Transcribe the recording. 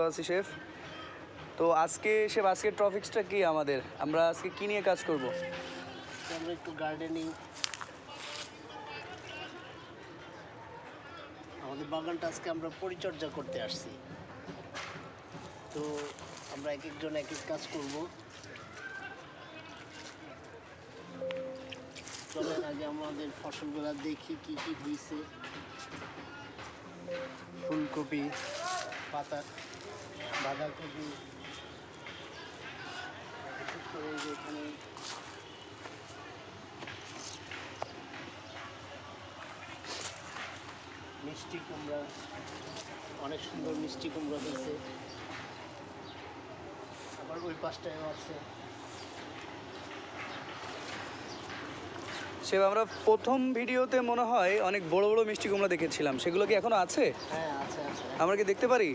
আছি শেফ। তো আজকে শেফ আজকের টপিকসটা কি আমাদের? আমরা আজকে কি নিয়ে কাজ করব? আমরা একটু গার্ডেনিং, আমাদের বাগানটা আজকে আমরা পরিচর্যা করতে আসছি। তো আমরা এক একজন এক এক কাজ করব। চলেন আগে আমাদের ফসলগুলো দেখি কি কি হয়েছে। ফুলকপি, পাতা, বাঁধাকপি, বিশেষ করে এই যে এখানে মিষ্টি কুমড়া, অনেক সুন্দর মিষ্টি কুমড়া হয়েছে। আবার ওই পাশটায়ও আছে। শেফ আমরা প্রথম ভিডিওতে মনে হয় অনেক বড় বড় মিষ্টি কুমড়া দেখেছিলাম, সেগুলো কি এখনো আছে? হ্যাঁ, আছে আছে। আমরা কি দেখতে পারি?